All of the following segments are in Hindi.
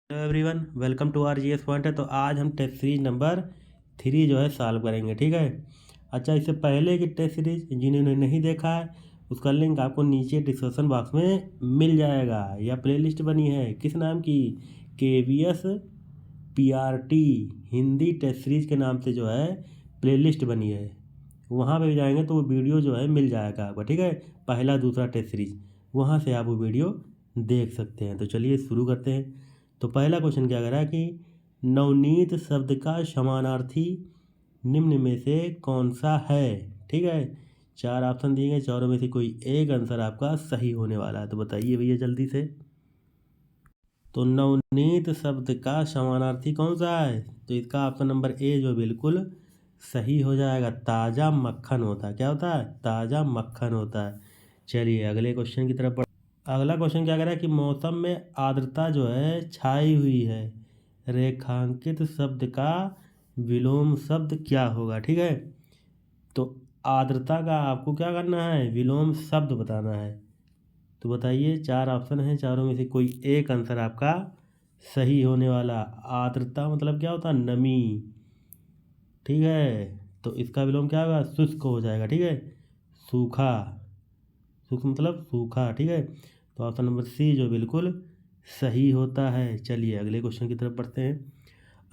Hello everyone, welcome to R G S point है। तो आज हम टेस्ट सीरीज नंबर 3 जो है सॉल्व करेंगे, ठीक है। अच्छा, इससे पहले की टेस्ट सीरीज जिन्होंने नहीं देखा है उसका लिंक आपको नीचे डिस्क्रिप्शन बॉक्स में मिल जाएगा। यह प्लेलिस्ट बनी है किस नाम की, KVS PRT Hindi test series के नाम से जो है प्लेलिस्ट बनी है। वहाँ पे जाएंगे तो वो वीडियो जो है मिल जाएगा आपको, ठीक है। पहला दूसरा टेस्ट सीरीज वहाँ से आप वो वीडियो देख सकते हैं। तो चलिए शुरू करते हैं। तो पहला क्वेश्चन क्या कह रहा है कि नवनीत शब्द का समानार्थी निम्न में से कौन सा है, ठीक है। 4 ऑप्शन दिए गए, चारों में से कोई एक आंसर आपका सही होने वाला है। तो बताइए भैया जल्दी से। तो नवनीत शब्द का समानार्थी कौन सा है, तो इसका ऑप्शन नंबर ए जो बिल्कुल सही हो जाएगा। ताज़ा मक्खन होता है, क्या होता है, ताज़ा मक्खन होता है। चलिए अगले क्वेश्चन की तरफ बढ़। अगला क्वेश्चन क्या कह रहा है कि मौसम में आर्द्रता जो है छाई हुई है, रेखांकित शब्द का विलोम शब्द क्या होगा, ठीक है। तो आर्द्रता का आपको क्या करना है, विलोम शब्द बताना है। तो बताइए, 4 ऑप्शन हैं, चारों में से कोई एक आंसर आपका सही होने वाला। आर्द्रता मतलब क्या होता है, नमी, ठीक है। तो इसका विलोम क्या होगा, शुष्क हो जाएगा, ठीक है। सूखा, शुष्क मतलब सूखा, ठीक है। तो ऑप्शन नंबर सी जो बिल्कुल सही होता है। चलिए अगले क्वेश्चन की तरफ बढ़ते हैं।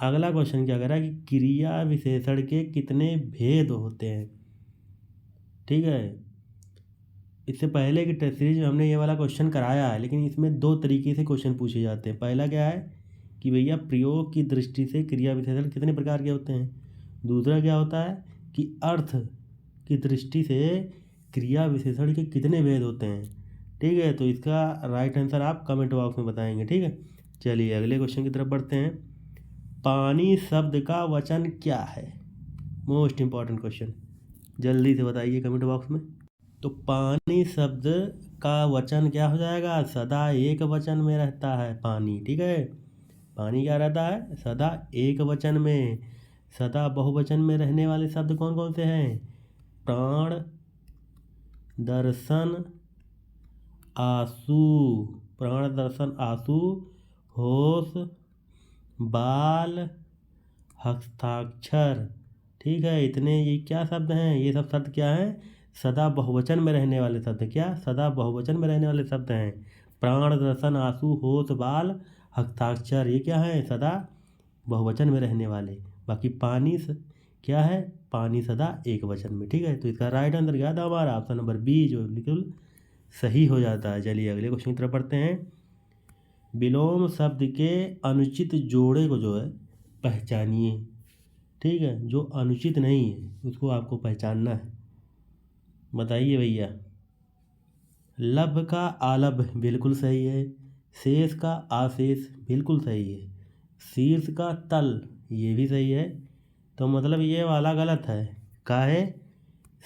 अगला क्वेश्चन क्या कह रहा है कि क्रिया विशेषण के कितने भेद होते हैं, ठीक है। इससे पहले की टेस्ट सीरीज में हमने ये वाला क्वेश्चन कराया है, लेकिन इसमें 2 तरीके से क्वेश्चन पूछे जाते हैं। पहला क्या है कि भैया प्रयोग की दृष्टि से क्रिया विशेषण कितने प्रकार के होते हैं। दूसरा क्या होता है कि अर्थ की दृष्टि से क्रिया विशेषण के कितने भेद होते हैं, ठीक है। तो इसका राइट आंसर आप कमेंट बॉक्स में बताएंगे, ठीक है। चलिए अगले क्वेश्चन की तरफ बढ़ते हैं। पानी शब्द का वचन क्या है, मोस्ट इम्पॉर्टेंट क्वेश्चन, जल्दी से बताइए कमेंट बॉक्स में। तो पानी शब्द का वचन क्या हो जाएगा, सदा एक वचन में रहता है पानी, ठीक है। पानी क्या रहता है, सदा एक वचन में। सदा बहुवचन में रहने वाले शब्द कौन कौन से हैं, प्राण, दर्शन, आंसू, प्राण दर्शन आंसू, होश, बाल, हस्ताक्षर, ठीक है। इतने ये क्या शब्द हैं, ये सब शब्द क्या हैं, सदा बहुवचन में रहने वाले शब्द, क्या सदा बहुवचन में रहने वाले शब्द हैं। प्राण दर्शन आंसू होश बाल हस्ताक्षर, ये क्या है, सदा बहुवचन में रहने वाले। बाकी पानी क्या है, पानी सदा एक वचन में, ठीक है। तो इसका राइट आंसर क्या था हमारा, ऑप्शन नंबर बी जो बिल्कुल सही हो जाता है। चलिए अगले क्वेश्चन की तरफ पढ़ते हैं। विलोम शब्द के अनुचित जोड़े को जो है पहचानिए, ठीक है। जो अनुचित नहीं है उसको आपको पहचानना है। बताइए भैया। लभ का आलभ बिल्कुल सही है। शेष का आशेष बिल्कुल सही है। शीर्ष का तल ये भी सही है। तो मतलब ये वाला गलत है, काहे,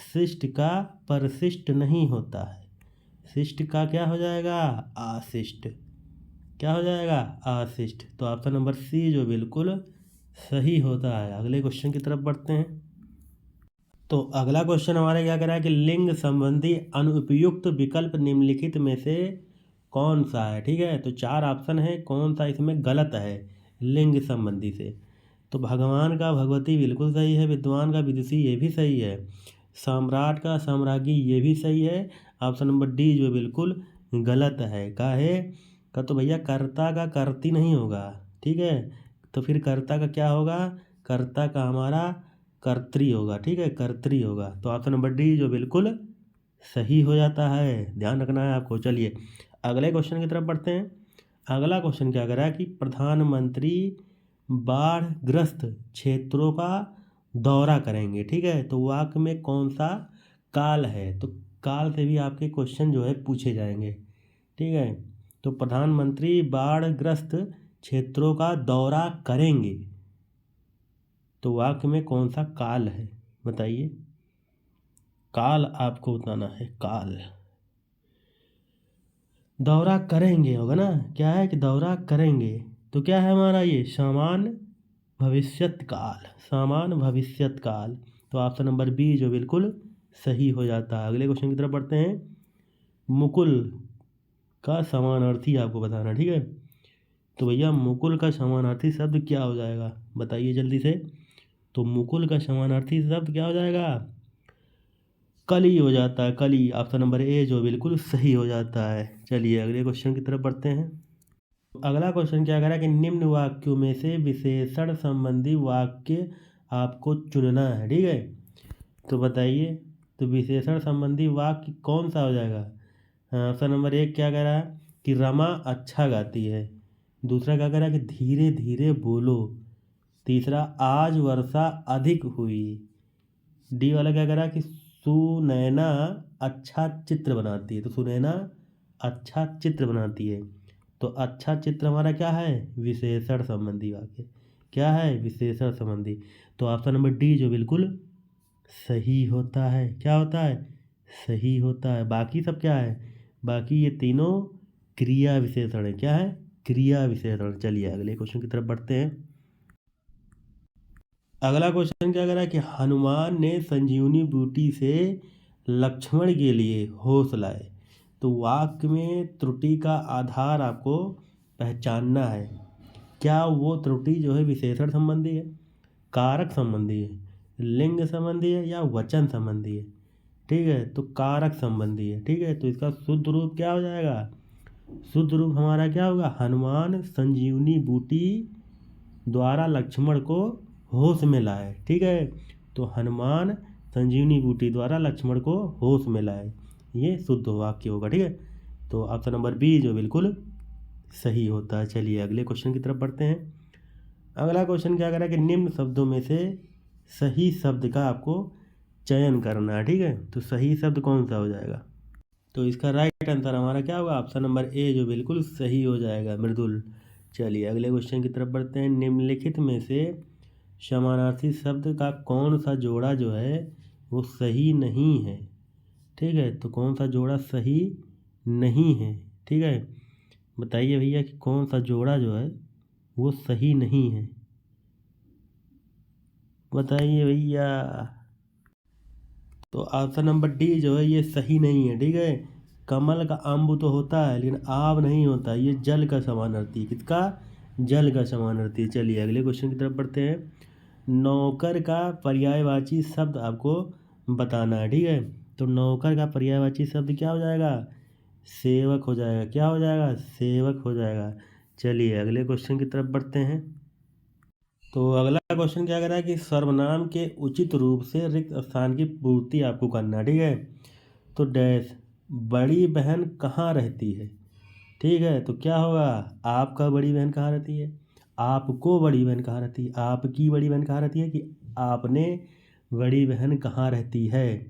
शिष्ट का परशिष्ट नहीं होता है। शिष्ट का क्या हो जाएगा, आशिष्ट, क्या हो जाएगा, आशिष्ट। तो ऑप्शन नंबर सी जो बिल्कुल सही होता है। अगले क्वेश्चन की तरफ बढ़ते हैं। तो अगला क्वेश्चन हमारे क्या कह रहा है कि लिंग संबंधी अनुपयुक्त विकल्प निम्नलिखित में से कौन सा है, ठीक है। तो 4 ऑप्शन है, कौन सा इसमें गलत है लिंग संबंधी से। तो भगवान का भगवती बिल्कुल सही है, विद्वान का विदुषी ये भी सही है, सम्राट का साम्राज्ञी ये भी सही है। ऑप्शन नंबर डी जो बिल्कुल गलत है, काहे का, तो भैया कर्ता का कर्ती नहीं होगा, ठीक है। तो फिर कर्ता का क्या होगा, कर्ता का हमारा कर्त्री होगा, ठीक है, कर्त्री होगा। तो ऑप्शन नंबर डी जो बिल्कुल सही हो जाता है, ध्यान रखना है आपको। चलिए अगले क्वेश्चन की तरफ बढ़ते हैं। अगला क्वेश्चन क्या कर रहा है कि प्रधानमंत्री बाढ़ग्रस्त क्षेत्रों का दौरा करेंगे, ठीक है। तो वाक्य में कौन सा काल है, तो काल से भी आपके क्वेश्चन जो है पूछे जाएंगे, ठीक है। तो प्रधानमंत्री बाढ़ग्रस्त क्षेत्रों का दौरा करेंगे, तो वाक्य में कौन सा काल है, बताइए। काल आपको बताना है, काल, दौरा करेंगे होगा ना, क्या है कि दौरा करेंगे। तो क्या है हमारा ये, सामान्य भविष्यत काल, सामान्य भविष्यत काल। तो ऑप्शन नंबर बी जो बिल्कुल सही हो जाता है। अगले क्वेश्चन की तरफ बढ़ते हैं। मुकुल का समानार्थी आपको बताना, ठीक है। तो भैया मुकुल का समानार्थी शब्द क्या हो जाएगा, बताइए जल्दी से। तो मुकुल का समानार्थी शब्द क्या हो जाएगा, कली हो जाता है, कली। ऑप्शन नंबर ए जो बिल्कुल सही हो जाता है। चलिए अगले क्वेश्चन की तरफ बढ़ते हैं। अगला क्वेश्चन क्या कह रहा है कि निम्न वाक्यों में से विशेषण संबंधी वाक्य आपको चुनना है, ठीक है। तो बताइए, तो विशेषण संबंधी वाक्य कौन सा हो जाएगा। ऑप्शन नंबर एक क्या कह रहा है कि रमा अच्छा गाती है। दूसरा क्या कह रहा है कि धीरे धीरे बोलो। तीसरा आज वर्षा अधिक हुई। डी वाला क्या कह रहा है कि सुनैना अच्छा चित्र बनाती है। तो सुनैना अच्छा चित्र बनाती है। तो अच्छा चित्र हमारा क्या है, विशेषण संबंधी वाक्य। क्या है, विशेषण संबंधी। तो ऑप्शन नंबर डी जो बिल्कुल सही होता है। क्या होता है, सही होता है। बाकी सब क्या है, बाकी ये तीनों क्रिया विशेषण है। क्या है, क्रिया विशेषण। चलिए अगले क्वेश्चन की तरफ बढ़ते हैं। अगला क्वेश्चन क्या कह रहा है कि हनुमान ने संजीवनी बूटी से लक्ष्मण के लिए होश लाए। तो वाक्य में त्रुटि का आधार आपको पहचानना है। क्या वो त्रुटि जो है विशेषण संबंधी है, कारक संबंधी है, लिंग संबंधी है, या वचन संबंधी है। ठीक है, तो कारक संबंधी है। ठीक है, तो इसका शुद्ध रूप क्या हो जाएगा, शुद्ध रूप हमारा क्या होगा, हनुमान संजीवनी बूटी द्वारा लक्ष्मण को होश में लाए। ठीक है, तो हनुमान संजीवनी बूटी द्वारा लक्ष्मण को होश में लाए, ये शुद्ध वाक्य होगा। ठीक है, तो ऑप्शन नंबर बी जो बिल्कुल सही होता है। चलिए अगले क्वेश्चन की तरफ बढ़ते हैं। अगला क्वेश्चन क्या कह रहा है कि निम्न शब्दों में से सही शब्द का आपको चयन करना है। ठीक है, तो सही शब्द कौन सा हो जाएगा, तो इसका राइट आंसर हमारा क्या होगा, ऑप्शन नंबर ए जो बिल्कुल सही हो जाएगा, मृदुल। चलिए अगले क्वेश्चन की तरफ बढ़ते हैं। निम्नलिखित में से समानार्थी शब्द का कौन सा जोड़ा जो है वो सही नहीं है। ठीक है, तो कौन सा जोड़ा सही नहीं है। ठीक है, बताइए भैया कि कौन सा जोड़ा जो है वो सही नहीं है, बताइए भैया। तो ऑप्शन नंबर डी जो है ये सही नहीं है। ठीक है, कमल का अम्ब तो होता है लेकिन आब नहीं होता, ये जल का समानार्थी। किसका, जल का समानार्थी। चलिए अगले क्वेश्चन की तरफ बढ़ते हैं। नौकर का पर्यायवाची शब्द आपको बताना है। ठीक है, तो नौकर का पर्यायवाची शब्द क्या हो जाएगा, सेवक हो जाएगा। क्या हो जाएगा, सेवक हो जाएगा। चलिए अगले क्वेश्चन की तरफ बढ़ते हैं। तो अगला क्वेश्चन क्या कर रहा है कि सर्वनाम के उचित रूप से रिक्त स्थान की पूर्ति आपको करना है। ठीक है, तो डैश बड़ी बहन कहाँ रहती है। ठीक है, तो क्या होगा, आपका बड़ी बहन कहाँ रहती है, आपको बड़ी बहन कहाँ रहती है, आपकी बड़ी बहन कहाँ रहती है, कि आपने बड़ी बहन कहाँ रहती है।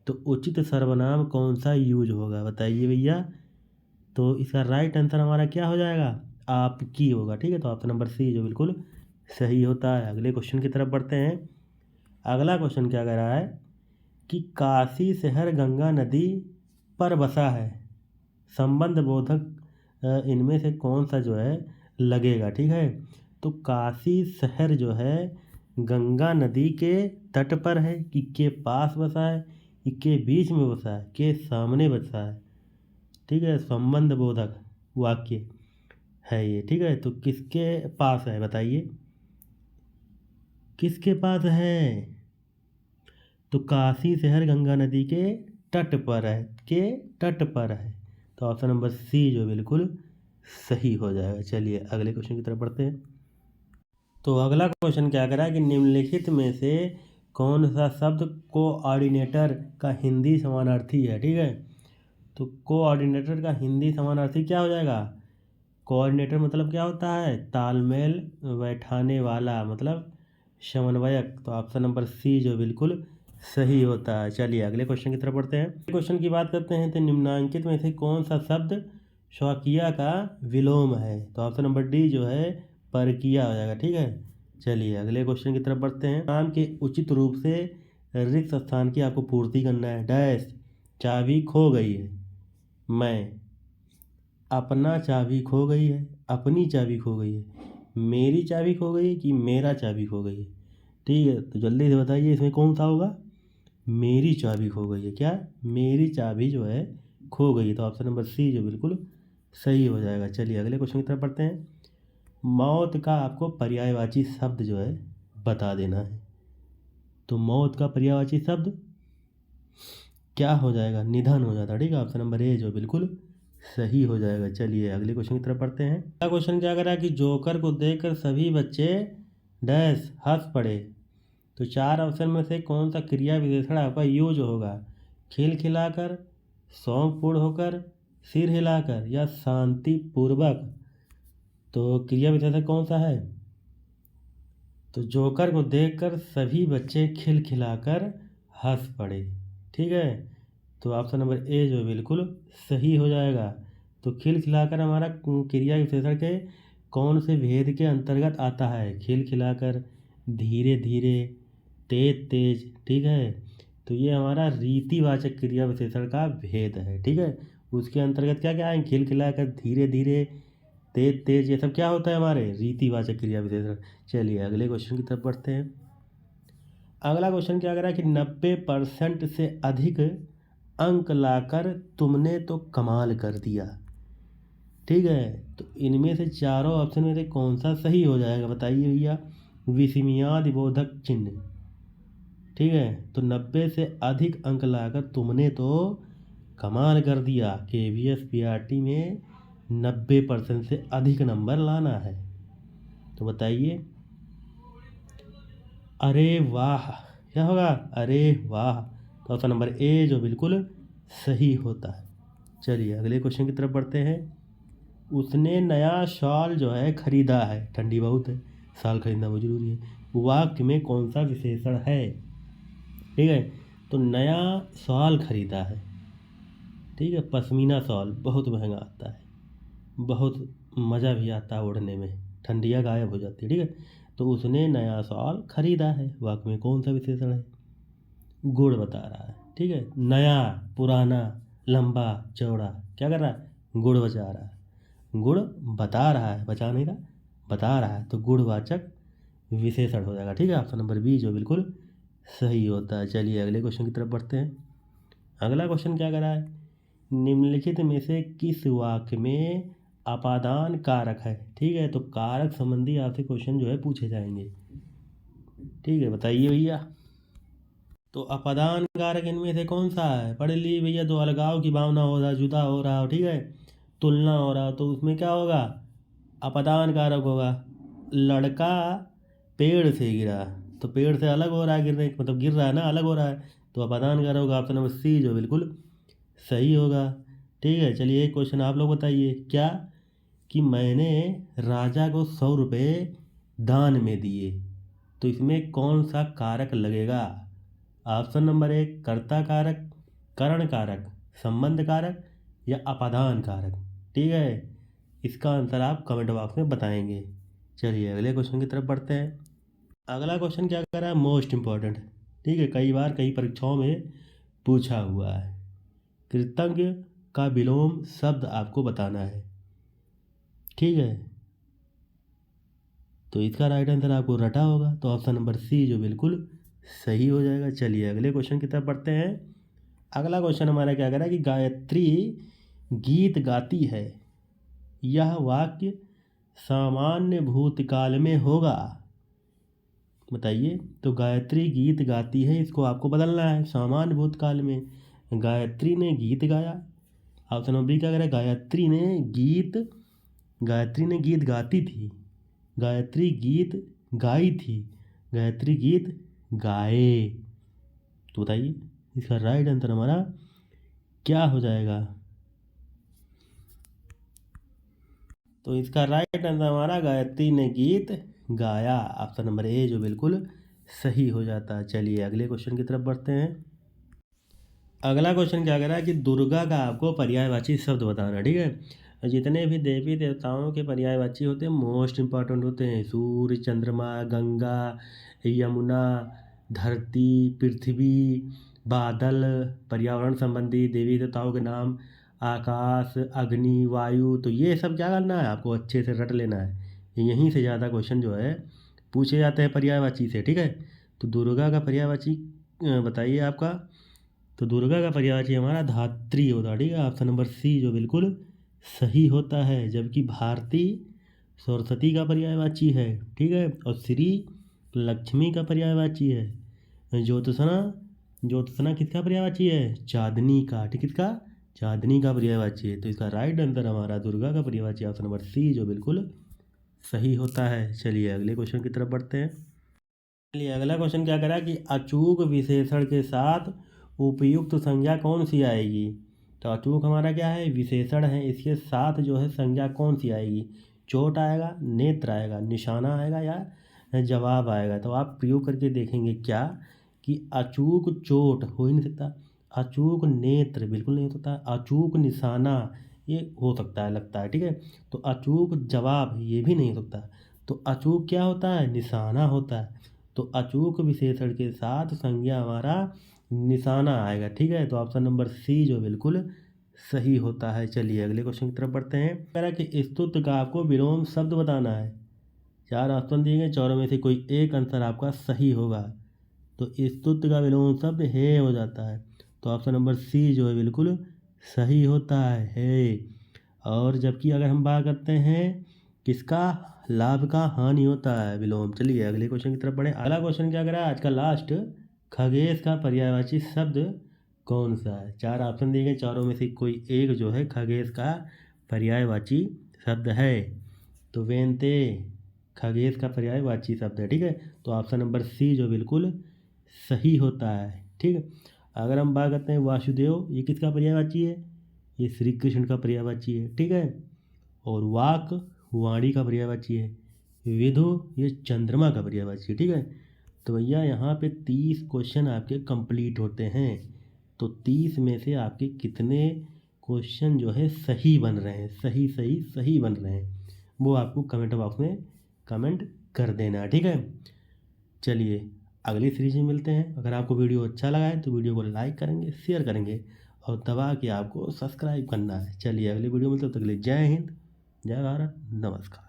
तो उचित सर्वनाम कौन सा यूज होगा, बताइए भैया। तो इसका राइट आंसर हमारा क्या हो जाएगा, आपकी होगा। ठीक है, तो ऑप्शन नंबर सी जो बिल्कुल सही होता है। अगले क्वेश्चन की तरफ बढ़ते हैं। अगला क्वेश्चन क्या कह रहा है कि काशी शहर गंगा नदी पर बसा है, संबंध बोधक इनमें से कौन सा जो है लगेगा। ठीक है, तो काशी शहर जो है गंगा नदी के तट पर है, कि के पास बसा है, कि के बीच में बसा है, के सामने बसा है। ठीक है, संबंध बोधक वाक्य है ये। ठीक है, तो किसके पास है बताइए, किसके पास है, तो काशी शहर गंगा नदी के तट पर है, के तट पर है। तो ऑप्शन नंबर सी जो बिल्कुल सही हो जाएगा। चलिए अगले क्वेश्चन की तरफ बढ़ते हैं। तो अगला क्वेश्चन क्या करा है कि निम्नलिखित में से कौन सा शब्द कोऑर्डिनेटर का हिंदी समानार्थी है। ठीक है, तो कोऑर्डिनेटर का हिंदी समानार्थी क्या हो जाएगा, कोऑर्डिनेटर मतलब क्या होता है, तालमेल बैठाने वाला, मतलब समन्वयक। तो ऑप्शन नंबर सी जो बिल्कुल सही होता है। चलिए अगले क्वेश्चन की तरफ बढ़ते हैं। क्वेश्चन की बात करते हैं, तो निम्नांकित में से कौन सा शब्द स्वकीय का विलोम है। तो ऑप्शन नंबर डी जो है परकीय हो जाएगा। ठीक है, चलिए अगले क्वेश्चन की तरफ बढ़ते हैं। नाम के उचित रूप से रिक्त स्थान की आपको पूर्ति करना है। डैश चाबी खो गई है, मैं, अपना चाबी खो गई है, अपनी चाबी खो गई है, मेरी चाबी खो गई है, कि मेरा चाबी खो गई है। ठीक है, तो जल्दी से बताइए इसमें कौन सा होगा, मेरी चाबी खो गई है। क्या, मेरी चाबी जो है खो गई है। तो ऑप्शन नंबर सी जो बिल्कुल सही हो जाएगा। चलिए अगले क्वेश्चन की तरफ बढ़ते हैं। मौत का आपको पर्यायवाची शब्द जो है बता देना है। तो मौत का पर्यायवाची शब्द क्या हो जाएगा? निधन हो जाता है। ठीक है, ऑप्शन नंबर ए जो बिल्कुल सही हो जाएगा। चलिए अगले क्वेश्चन की तरफ पढ़ते हैं। अगला क्वेश्चन क्या कर रहा है कि जोकर को देखकर सभी बच्चे डैश हंस पड़े। तो चार ऑप्शन में से कौन सा क्रिया विशेषण आपका यूज होगा? खिलखिलाकर, सौंफपूर्ण होकर, सिर हिलाकर या शांतिपूर्वक। तो क्रिया विशेषण कौन सा है? तो जोकर को देखकर सभी बच्चे खिलखिलाकर हंस पड़े। ठीक है, तो ऑप्शन नंबर ए जो बिल्कुल सही हो जाएगा। तो खिलखिलाकर हमारा क्रिया विशेषण के कौन से भेद के अंतर्गत आता है? खिलखिलाकर, धीरे धीरे, तेज तेज। ठीक है, तो ये हमारा रीतिवाचक क्रिया विशेषण का भेद है। ठीक है, उसके अंतर्गत क्या क्या है? खिलखिलाकर, धीरे धीरे, तेज तेज, ये सब क्या होता है? हमारे रीतिवाचक क्रिया विशेषण। चलिए अगले क्वेश्चन की तरफ बढ़ते हैं। अगला क्वेश्चन क्या कर रहा है कि 90% से अधिक अंक लाकर तुमने तो कमाल कर दिया। ठीक है, तो इनमें से चारों ऑप्शन में से कौन सा सही हो जाएगा? बताइए भैया। विस्मयादि बोधक चिन्ह। ठीक है, तो 90 से अधिक अंक लाकर तुमने तो कमाल कर दिया। KVS PRT में 90% से अधिक नंबर लाना है। तो बताइए। अरे वाह, क्या होगा? अरे वाह, तो ऑप्शन नंबर ए जो बिल्कुल सही होता है। चलिए अगले क्वेश्चन की तरफ बढ़ते हैं। उसने नया शॉल जो है खरीदा है, ठंडी बहुत है, शॉल खरीदना बहुत जरूरी है। वाक्य में कौन सा विशेषण है? ठीक है, तो नया शॉल खरीदा है। ठीक है, पश्मीना शॉल बहुत महंगा आता है, बहुत मज़ा भी आता है ओढ़ने में, ठंडियाँ गायब हो जाती है। ठीक है, तो उसने नया शॉल खरीदा है, वाक्य में कौन सा विशेषण है? गुण बता रहा है। ठीक है, नया, पुराना, लंबा, चौड़ा, क्या कर रहा है? गुण बचा रहा है। गुण बता रहा है, बचा नहीं रहा, बता रहा है, तो गुणवाचक विशेषण हो जाएगा। ठीक है, ऑप्शन नंबर बी जो बिल्कुल सही होता है। चलिए अगले क्वेश्चन की तरफ बढ़ते हैं। अगला क्वेश्चन क्या कर रहा है? निम्नलिखित में से किस वाक्य में अपादान कारक है? ठीक है, तो कारक संबंधी आपसे क्वेश्चन जो है पूछे जाएंगे। ठीक है, बताइए भैया। तो अपादान कारक इनमें से कौन सा है? पढ़ ली भैया। तो अलगाव की भावना हो रहा, जुदा हो रहा हो, ठीक है, तुलना हो रहा हो, तो उसमें क्या होगा? अपादान कारक होगा। लड़का पेड़ से गिरा, तो पेड़ से अलग हो रहा है, गिरने मतलब गिर रहा है ना, अलग हो रहा है, तो अपादान कारक होगा। ऑप्शन नंबर सी जो बिल्कुल सही होगा। ठीक है, चलिए एक क्वेश्चन आप लोग बताइए। क्या कि मैंने राजा को 100 रुपये दान में दिए, तो इसमें कौन सा कारक लगेगा? ऑप्शन नंबर एक कर्ता कारक, करण कारक, संबंध कारक या अपादान कारक। ठीक है, इसका आंसर आप कमेंट बॉक्स में बताएंगे। चलिए अगले क्वेश्चन की तरफ बढ़ते हैं। अगला क्वेश्चन क्या कर रहा है? Most important. ठीक है, कई बार कई परीक्षाओं में पूछा हुआ है। कृतज्ञ का विलोम शब्द आपको बताना है। ठीक है, तो इसका राइट आंसर आपको रटा होगा, तो ऑप्शन नंबर सी जो बिल्कुल सही हो जाएगा। चलिए अगले क्वेश्चन की तरफ बढ़ते हैं। अगला क्वेश्चन हमारा क्या कह रहा है कि गायत्री गीत गाती है, यह वाक्य सामान्य भूतकाल में होगा। बताइए। तो गायत्री गीत गाती है, इसको आपको बदलना है सामान्य भूतकाल में। गायत्री ने गीत गाया। ऑप्शन नंबर बी क्या कह रहा है? गायत्री ने गीत गाती थी, गायत्री गीत गाई थी, गायत्री गीत गाए। तो बताइए इसका राइट आंसर हमारा क्या हो जाएगा? तो इसका राइट आंसर हमारा गायत्री ने गीत गाया, ऑप्शन नंबर ए जो बिल्कुल सही हो जाता है। चलिए अगले क्वेश्चन की तरफ बढ़ते हैं। अगला क्वेश्चन क्या कह रहा है कि दुर्गा का आपको पर्यायवाची शब्द बताना। ठीक है, जितने भी देवी देवताओं के पर्यायवाची होते हैं मोस्ट इम्पॉर्टेंट होते हैं। सूर्य, चंद्रमा, गंगा, यमुना, धरती, पृथ्वी, बादल, पर्यावरण संबंधी देवी देवताओं के नाम, आकाश, अग्नि, वायु, तो ये सब क्या करना है आपको? अच्छे से रट लेना है। यहीं से ज़्यादा क्वेश्चन जो है पूछे जाते हैं पर्यायवाची से। ठीक है, तो दुर्गा का पर्यायवाची बताइए आपका। तो दुर्गा का पर्यायवाची हमारा धात्री होता है। ठीक है, ऑप्शन नंबर सी जो बिल्कुल सही होता है। जबकि भारती सरस्वती का पर्यायवाची है, ठीक है। और श्री लक्ष्मी का पर्यायवाची है। ज्योत्सना, ज्योत्सना किसका पर्यायवाची है? चांदनी का, ठीक, किसका? चांदनी का पर्यायवाची है। तो इसका राइट आंसर हमारा दुर्गा का पर्यायवाची ऑप्शन नंबर सी जो बिल्कुल सही होता है। चलिए अगले क्वेश्चन की तरफ बढ़ते हैं। चलिए अगला क्वेश्चन क्या करा कि अचूक विशेषण के साथ उपयुक्त संज्ञा कौन सी आएगी। तो अचूक हमारा क्या है? विशेषण है, इसके साथ जो है संज्ञा कौन सी आएगी? चोट आएगा, नेत्र आएगा, निशाना आएगा या जवाब आएगा। तो आप प्रयोग करके देखेंगे क्या कि अचूक चोट हो ही नहीं सकता, अचूक नेत्र बिल्कुल नहीं हो सकता, अचूक निशाना ये हो सकता है, लगता है, ठीक है। तो अचूक जवाब ये भी नहीं हो सकता। तो अचूक क्या होता है? निशाना होता है। तो अचूक विशेषण के साथ संज्ञा हमारा निशाना आएगा, ठीक है। तो ऑप्शन नंबर सी जो बिल्कुल सही होता है। चलिए अगले क्वेश्चन की तरफ बढ़ते हैं। कह रहा है कि स्तुति का आपको विलोम शब्द बताना है। 4 ऑप्शन दिए गए, चारों में से कोई एक आंसर आपका सही होगा। तो स्तुति का विलोम शब्द हे हो जाता है। तो ऑप्शन नंबर सी जो है बिल्कुल सही होता है। और जबकि अगर हम बात करते हैं किसका? लाभ का हानि होता है विलोम। चलिए अगले क्वेश्चन की तरफ बढ़े। अगला क्वेश्चन क्या करा है आज का लास्ट, खगेश का पर्यायवाची शब्द कौन सा है। 4 ऑप्शन दिए गए, चारों में से कोई एक जो है खगेश का पर्यायवाची शब्द है। तो वेंते खगेश का पर्यायवाची शब्द है, ठीक है। तो ऑप्शन नंबर सी जो बिल्कुल सही होता है, ठीक है। अगर हम बात करते हैं वासुदेव, ये किसका पर्यायवाची है? ये श्री कृष्ण का पर्यायवाची है, ठीक है। और वाक वाणी का पर्यायवाची है। विधु ये चंद्रमा का पर्यायवाची है, ठीक है। तो भैया यहाँ पे 30 क्वेश्चन आपके कंप्लीट होते हैं। तो 30 में से आपके कितने क्वेश्चन जो है सही बन रहे हैं, सही सही सही बन रहे हैं, वो आपको कमेंट बॉक्स में कमेंट कर देना, ठीक है। चलिए अगली सीरीज में मिलते हैं। अगर आपको वीडियो अच्छा लगा है तो वीडियो को लाइक करेंगे, शेयर करेंगे और दबा के आपको सब्सक्राइब करना है। चलिए अगली वीडियो में, तब तक के लिए जय हिंद, जय भारत, नमस्कार।